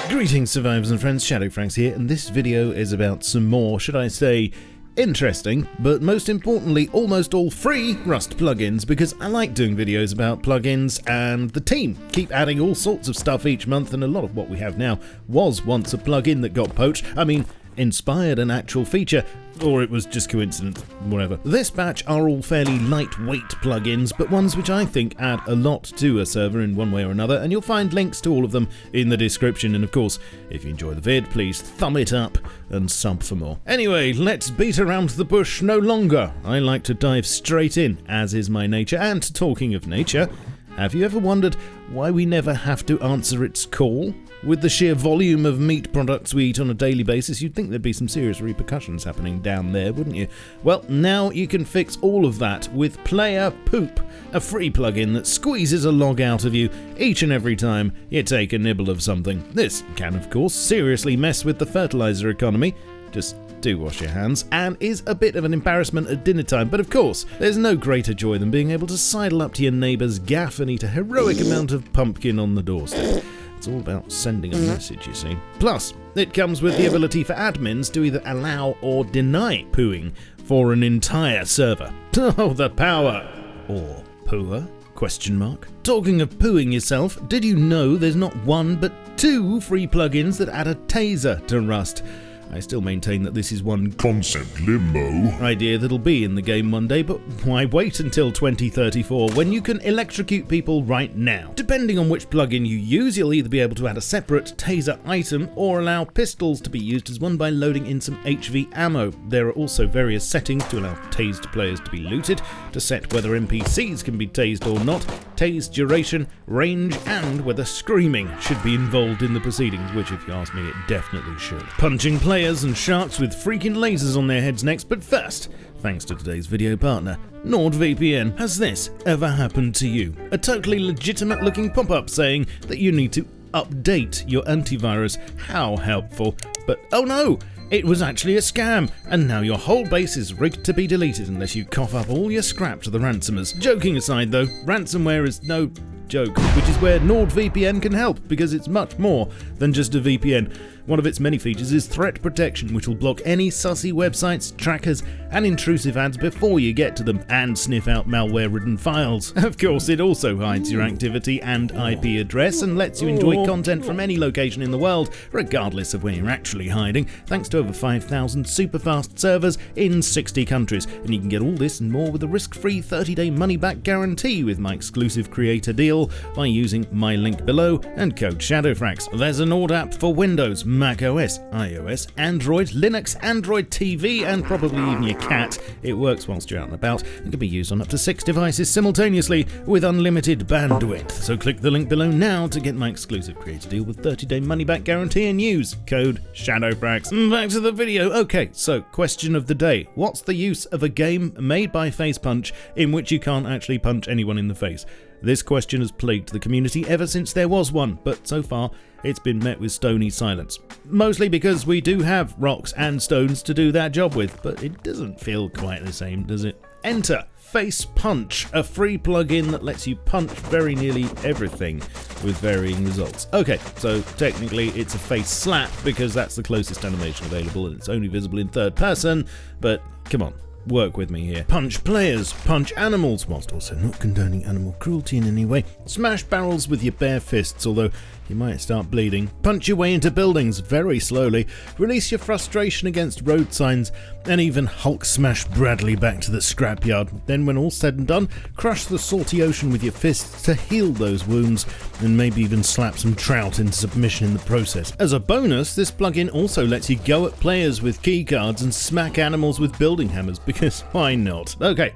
Greetings survivors and friends, Shadowfrax here, and this video is about some more, should I say, interesting, but most importantly, almost all free Rust plugins, because I like doing videos about plugins, and the team keep adding all sorts of stuff each month, and a lot of what we have now was once a plugin that got poached. I mean, inspired an actual feature, or it was just coincidence, whatever. This batch are all fairly lightweight plugins, but ones which I think add a lot to a server in one way or another, and you'll find links to all of them in the description. And of course, if you enjoy the vid, please thumb it up and sub for more. Anyway, let's beat around the bush no longer. I like to dive straight in, as is my nature. And talking of nature, have you ever wondered why we never have to answer its call? With the sheer volume of meat products we eat on a daily basis, you'd think there'd be some serious repercussions happening down there, wouldn't you? Well, now you can fix all of that with Player Poop, a free plugin that squeezes a log out of you each and every time you take a nibble of something. This can, of course, seriously mess with the fertilizer economy. Just do wash your hands, and is a bit of an embarrassment at dinner time, but of course, there's no greater joy than being able to sidle up to your neighbour's gaff and eat a heroic amount of pumpkin on the doorstep. It's all about sending a message, you see. Plus, it comes with the ability for admins to either allow or deny pooing for an entire server. Oh, the power! Or pooer? Question mark. Talking of pooing yourself, did you know there's not one but two free plugins that add a taser to Rust? I still maintain that this is one concept limbo idea that'll be in the game one day, but why wait until 2034 when you can electrocute people right now? Depending on which plugin you use, you'll either be able to add a separate taser item or allow pistols to be used as one by loading in some HV ammo. There are also various settings to allow tased players to be looted, to set whether NPCs can be tased or not, tase duration, range, and whether screaming should be involved in the proceedings, which if you ask me, it definitely should. Punching players and sharks with freaking lasers on their heads next, but first, thanks to today's video partner, NordVPN. Has this ever happened to you? A totally legitimate looking pop-up saying that you need to update your antivirus. How helpful. But oh no! It was actually a scam, and now your whole base is rigged to be deleted unless you cough up all your scrap to the ransomers. Joking aside though, ransomware is no joke, which is where NordVPN can help, because it's much more than just a VPN. One of its many features is threat protection, which will block any sussy websites, trackers, and intrusive ads before you get to them, and sniff out malware-ridden files. Of course, it also hides your activity and IP address, and lets you enjoy content from any location in the world, regardless of where you're actually hiding, thanks to over 5,000 super-fast servers in 60 countries. And you can get all this and more with a risk-free 30-day money-back guarantee with my exclusive creator deal by using my link below and code Shadowfrax. There's a Nord app for Windows, Mac OS, iOS, Android, Linux, Android TV, and probably even your cat. It works whilst you're out and about and can be used on up to 6 devices simultaneously with unlimited bandwidth. So click the link below now to get my exclusive creator deal with 30-day money-back guarantee and use code Shadowfrax. Back to the video. Okay, so question of the day. What's the use of a game made by FacePunch in which you can't actually punch anyone in the face? This question has plagued the community ever since there was one, but so far it's been met with stony silence. Mostly because we do have rocks and stones to do that job with, but it doesn't feel quite the same, does it? Enter Face Punch, a free plugin that lets you punch very nearly everything with varying results. Okay, so technically it's a face slap because that's the closest animation available and it's only visible in third person, but come on. Work with me here. Punch players, punch animals, whilst also not condoning animal cruelty in any way. Smash barrels with your bare fists, although you might start bleeding. Punch your way into buildings very slowly. Release your frustration against road signs, and even Hulk smash Bradley back to the scrapyard. Then when all's said and done, crush the salty ocean with your fists to heal those wounds, and maybe even slap some trout into submission in the process. As a bonus, this plugin also lets you go at players with keycards and smack animals with building hammers, because why not? Okay,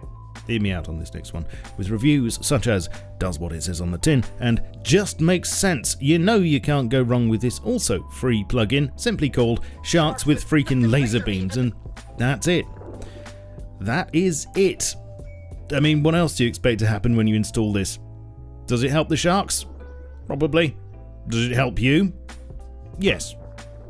hear me out on this next one, with reviews such as does what it says on the tin and just makes sense. You know you can't go wrong with this also free plugin, simply called Sharks with Freaking Laser Beams, and that's it. That is it. I mean, what else do you expect to happen when you install this? Does it help the sharks? Probably. Does it help you? Yes.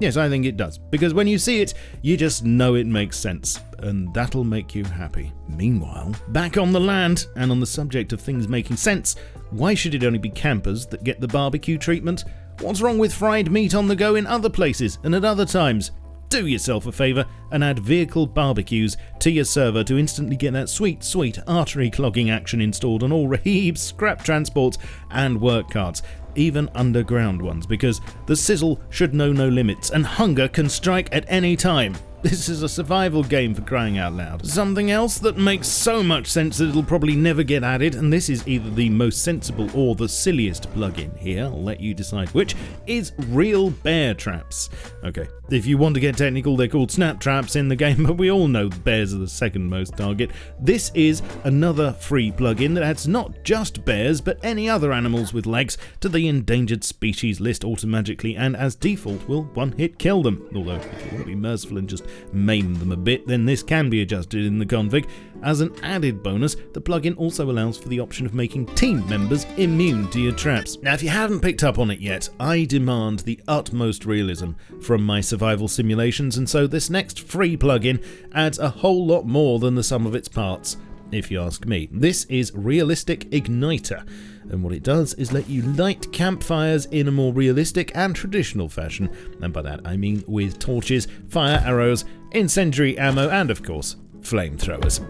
Yes, I think it does, because when you see it, you just know it makes sense, and that'll make you happy. Meanwhile, back on the land, and on the subject of things making sense, why should it only be campers that get the barbecue treatment? What's wrong with fried meat on the go in other places and at other times? Do yourself a favour and add vehicle barbecues to your server to instantly get that sweet, sweet artery clogging action installed on all heaps, scrap transports and work carts, even underground ones, because the sizzle should know no limits and hunger can strike at any time. This is a survival game, for crying out loud. Something else that makes so much sense that it'll probably never get added, and this is either the most sensible or the silliest plugin here, I'll let you decide which, is real bear traps. Okay, if you want to get technical, they're called snap traps in the game, but we all know bears are the second most target. This is another free plugin that adds not just bears, but any other animals with legs to the endangered species list automatically, and as default will one-hit kill them. Although, if you want to be merciful and just maim them a bit, then this can be adjusted in the config. As an added bonus, the plugin also allows for the option of making team members immune to your traps. Now, if you haven't picked up on it yet, I demand the utmost realism from my survival simulations, and so this next free plugin adds a whole lot more than the sum of its parts, if you ask me. This is Realistic Igniter, and what it does is let you light campfires in a more realistic and traditional fashion, and by that I mean with torches, fire arrows, incendiary ammo, and of course, flamethrowers.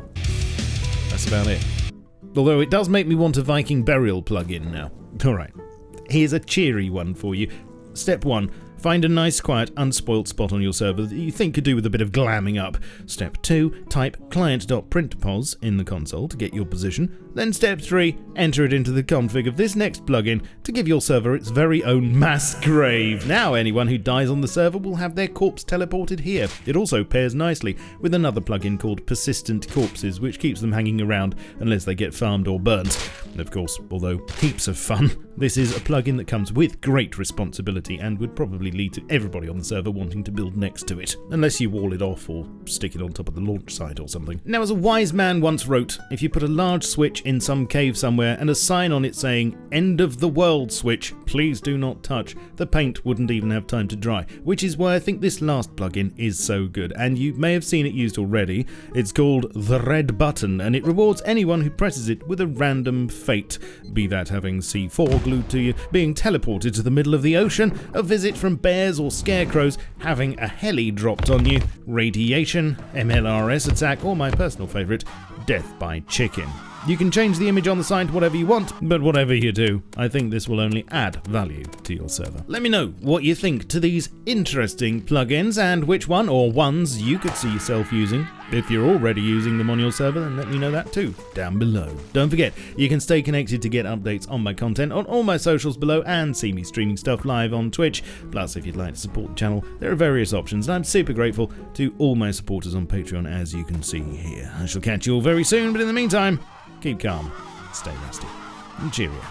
That's about it. Although it does make me want a Viking burial plugin now. Alright, here's a cheery one for you. Step 1. Find a nice, quiet, unspoilt spot on your server that you think could do with a bit of glamming up. Step 2. Type client.printpos in the console to get your position. Then step 3. Enter it into the config of this next plugin to give your server its very own mass grave. Now anyone who dies on the server will have their corpse teleported here. It also pairs nicely with another plugin called Persistent Corpses, which keeps them hanging around unless they get farmed or burnt. And of course, although heaps of fun, this is a plugin that comes with great responsibility and would probably lead to everybody on the server wanting to build next to it, unless you wall it off or stick it on top of the launch site or something. Now, as a wise man once wrote, if you put a large switch in some cave somewhere and a sign on it saying, "End of the world switch, please do not touch," the paint wouldn't even have time to dry, which is why I think this last plugin is so good, and you may have seen it used already. It's called the Red Button, and it rewards anyone who presses it with a random fate, be that having C4 glued to you, being teleported to the middle of the ocean, a visit from bears or scarecrows, having a heli dropped on you, radiation, MLRS attack, or my personal favourite, death by chicken. You can change the image on the site whatever you want, but whatever you do, I think this will only add value to your server. Let me know what you think to these interesting plugins and which one or ones you could see yourself using. If you're already using them on your server, then let me know that too, down below. Don't forget, you can stay connected to get updates on my content on all my socials below and see me streaming stuff live on Twitch. Plus, if you'd like to support the channel, there are various options, and I'm super grateful to all my supporters on Patreon, as you can see here. I shall catch you all very soon, but in the meantime, keep calm, stay rusty, and cheerio.